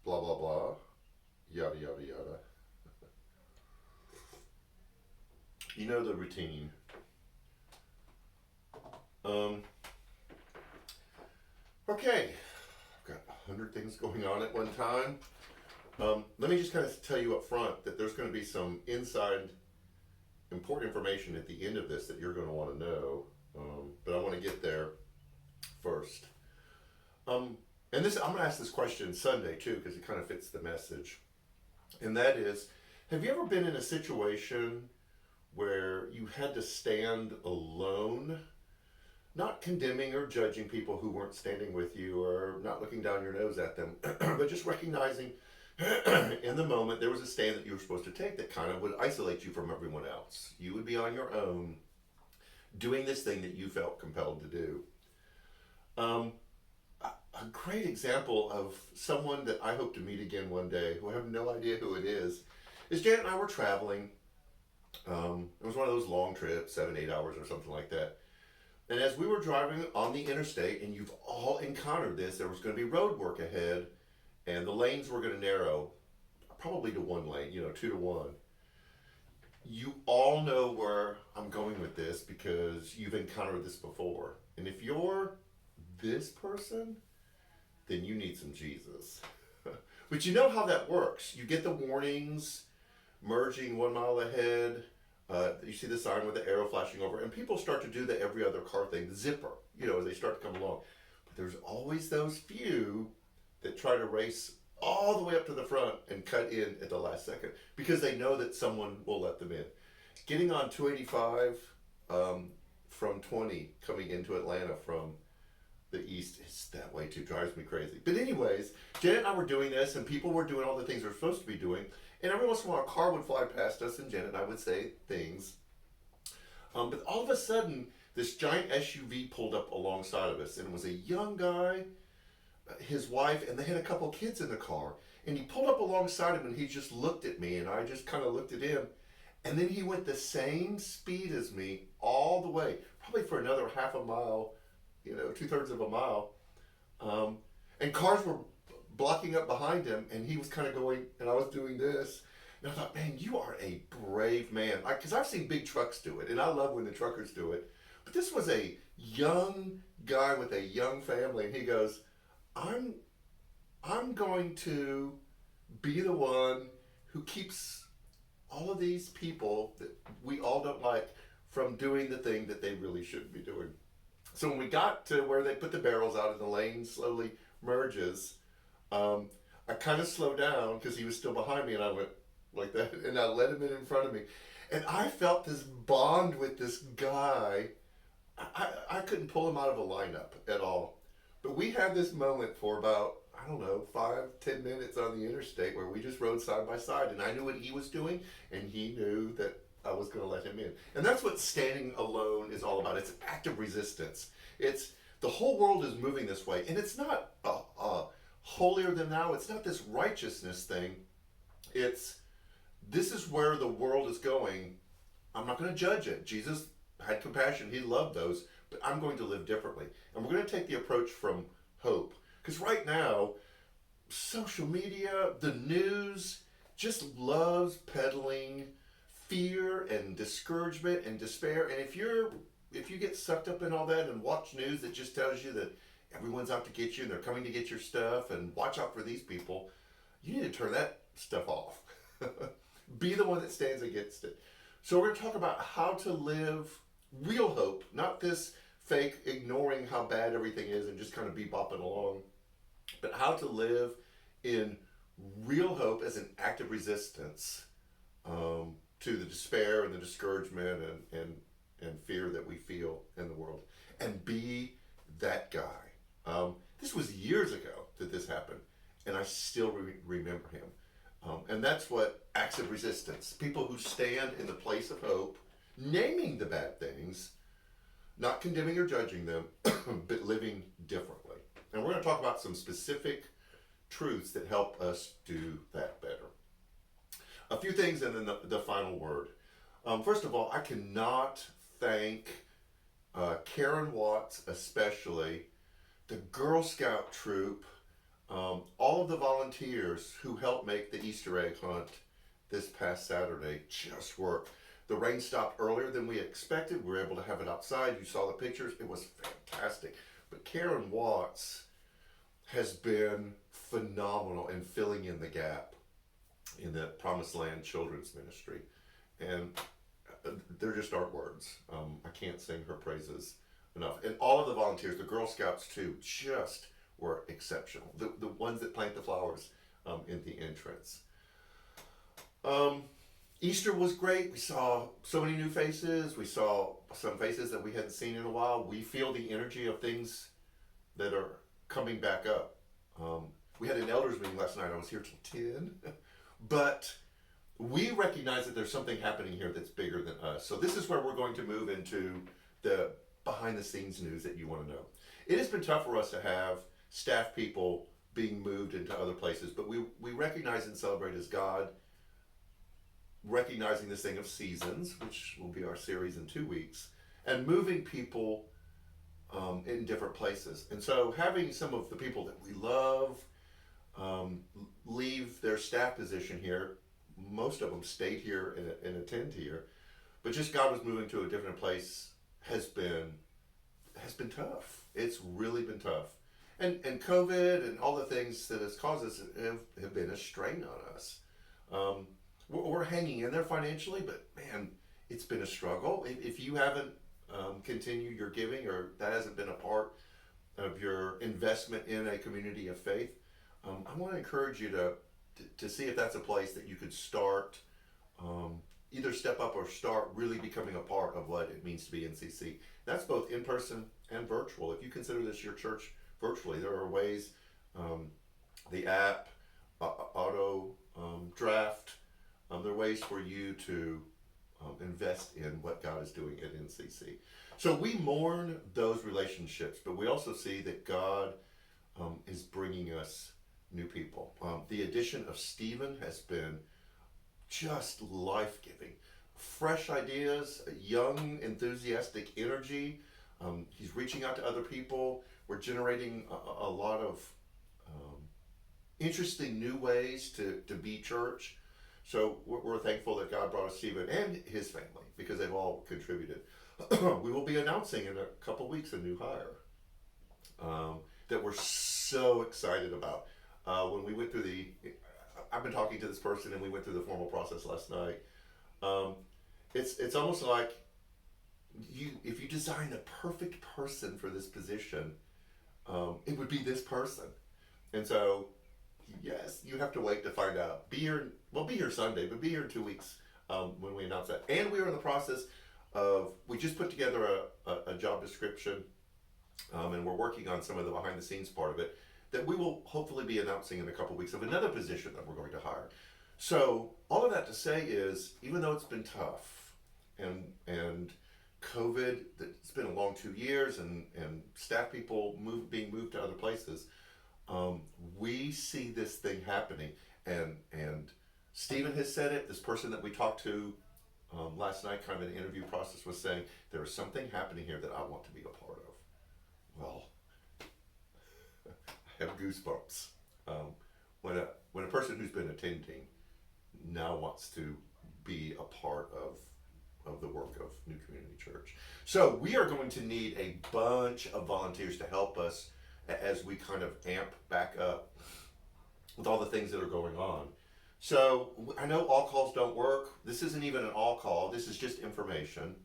blah, blah, blah, yada, yada, yada. You know the routine. Um, okay, I've got 100 things going on at one time. Let me just kind of tell you up front that there's going to be some inside important information at the end of this that you're going to want to know. But I want to get there first. Um, and this, I'm going to ask this question Sunday too, because it kind of fits the message. And that is, have you ever been in a situation where you had to stand alone, not condemning or judging people who weren't standing with you or not looking down your nose at them, but just recognizing in the moment there was a stand that you were supposed to take that kind of would isolate you from everyone else. You would be on your own doing this thing that you felt compelled to do. Um, a great example of someone that I hope to meet again one day, who I have no idea who it is Janet and I were traveling. It was one of those long trips, 7, 8 hours or something like that. And as we were driving on the interstate, and you've all encountered this, there was going to be road work ahead, and the lanes were going to narrow, probably to one lane, 2 to 1. You all know where I'm going with this because you've encountered this before. And if you're this person, then you need some Jesus. But you know how that works. You get the warnings, merging 1 mile ahead. You see the sign with the arrow flashing over, and people start to do the every other car thing, the zipper, as they start to come along. But there's always those few that try to race all the way up to the front and cut in at the last second because they know that someone will let them in. Getting on 285 from 20 coming into Atlanta from the east is that way too. Drives me crazy. But anyways, Janet and I were doing this, and people were doing all the things they're supposed to be doing. And every once in a while, a car would fly past us, and Janet and I would say things. But all of a sudden, this giant SUV pulled up alongside of us, and it was a young guy, his wife, and they had a couple of kids in the car. And he pulled up alongside him, and he just looked at me, and I just kind of looked at him. And then he went the same speed as me all the way, probably for another half a mile, 2/3 of a mile. And cars were blocking up behind him, and he was kind of going, and I was doing this. And I thought, man, you are a brave man. Because I've seen big trucks do it, and I love when the truckers do it. But this was a young guy with a young family, and he goes, I'm, I'm going to be the one who keeps all of these people that we all don't like from doing the thing that they really shouldn't be doing. So when we got to where they put the barrels out and the lane slowly merges, I kind of slowed down because he was still behind me, and I went like that, and I let him in front of me. And I felt this bond with this guy. I couldn't pull him out of a lineup at all. But we had this moment for about, I don't know, 5, 10 minutes on the interstate where we just rode side by side, and I knew what he was doing, and he knew that I was going to let him in. And that's what standing alone is all about. It's an act of resistance. It's the whole world is moving this way, and it's not holier than thou. It's not this righteousness thing. It's this is where the world is going. I'm not going to judge it. Jesus had compassion. He loved those, but I'm going to live differently. And we're going to take the approach from hope. Because right now, social media, the news just loves peddling fear and discouragement and despair. And if you get sucked up in all that and watch news that just tells you that everyone's out to get you and they're coming to get your stuff and watch out for these people, you need to turn that stuff off. Be the one that stands against it. So we're going to talk about how to live real hope, not this fake ignoring how bad everything is and just kind of be bopping along, but how to live in real hope as an act of resistance to the despair and the discouragement and fear that we feel in the world, and be that guy. This was years ago that this happened, and I still remember him. And that's what acts of resistance, people who stand in the place of hope, naming the bad things, not condemning or judging them, but living differently. And we're going to talk about some specific truths that help us do that better. A few things and then the final word. First of all, I cannot thank Karen Watts, especially, the Girl Scout troop, All of the volunteers who helped make the Easter egg hunt this past Saturday just worked. The rain stopped earlier than we expected. We were able to have it outside. You saw the pictures. It was fantastic. But Karen Watts has been phenomenal in filling in the gap in the Promised Land Children's Ministry. And there just aren't words. I can't sing her praises enough. And all of the volunteers, the Girl Scouts too, just were exceptional. The ones that plant the flowers in the entrance. Easter was great. We saw so many new faces. We saw some faces that we hadn't seen in a while. We feel the energy of things that are coming back up. We had an elders meeting last night. I was here till 10. But we recognize that there's something happening here that's bigger than us. So this is where we're going to move into the behind the scenes news that you want to know. It has been tough for us to have staff people being moved into other places, but we recognize and celebrate as God recognizing this thing of seasons, which will be our series in 2 weeks, and moving people in different places. And so having some of the people that we love leave their staff position here, most of them stayed here and attend here, but just God was moving to a different place has been tough. It's really been tough. And COVID and all the things that has caused us have been a strain on us. We're hanging in there financially, but man, it's been a struggle. If you haven't continued your giving, or that hasn't been a part of your investment in a community of faith, I want to encourage you to see if that's a place that you could start, either step up or start really becoming a part of what it means to be NCC. That's both in person and virtual. If you consider this your church virtually, there are ways, the app, auto draft, there are ways for you to invest in what God is doing at NCC. So we mourn those relationships, but we also see that God is bringing us new people. The addition of Stephen has been just life-giving. Fresh ideas, young, enthusiastic energy. He's reaching out to other people. We're generating a lot of interesting new ways to be church. So we're thankful that God brought us Stephen and his family, because they've all contributed. We will be announcing in a couple weeks a new hire that we're so excited about. When we went through I've been talking to this person and we went through the formal process last night. It's almost like if you design the perfect person for this position, it would be this person. And so, yes, you have to wait to find out. Be here Sunday, but be here in 2 weeks when we announce that. And we are in the process we just put together a job description, and we're working on some of the behind the scenes part of it that we will hopefully be announcing in a couple weeks of another position that we're going to hire. So all of that to say is, even though it's been tough and COVID, it's been a long 2 years, and staff people being moved to other places, we see this thing happening. And Stephen has said it. This person that we talked to last night, kind of an interview process, was saying, there is something happening here that I want to be a part of. Well, I have goosebumps. When a person who's been attending now wants to be a part of the work of New Community Church. So we are going to need a bunch of volunteers to help us as we kind of amp back up with all the things that are going on. So I know all calls don't work. This isn't even an all call. This is just information.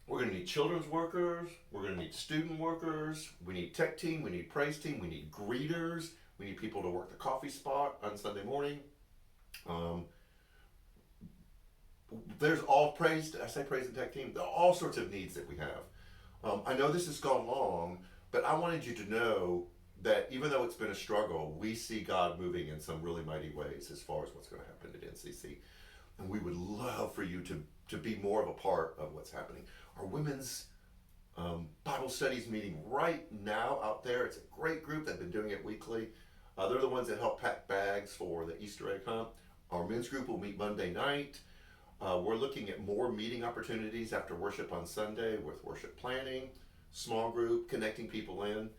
We're going to need children's workers. We're going to need student workers. We need tech team. We need praise team. We need greeters. We need people to work the coffee spot on Sunday morning. There's all praise. I say praise and tech team. There are all sorts of needs that we have. I know this has gone long, but I wanted you to know that even though it's been a struggle, we see God moving in some really mighty ways as far as what's going to happen at NCC. And we would love for you to be more of a part of what's happening. Our women's Bible studies meeting right now out there. It's a great group. They've been doing it weekly. They're the ones that help pack bags for the Easter egg hunt. Our men's group will meet Monday night. We're looking at more meeting opportunities after worship on Sunday with worship planning, small group, connecting people in.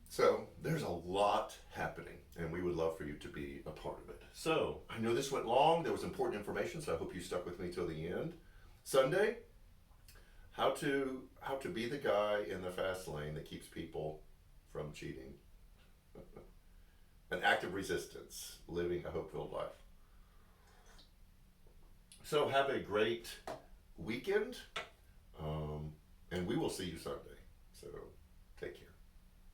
So there's a lot happening, and we would love for you to be a part of it. So I know this went long. There was important information, so I hope you stuck with me till the end. Sunday, how to be the guy in the fast lane that keeps people from cheating. An act of resistance, living a hope-filled life. So have a great weekend, and we will see you Sunday. So take care.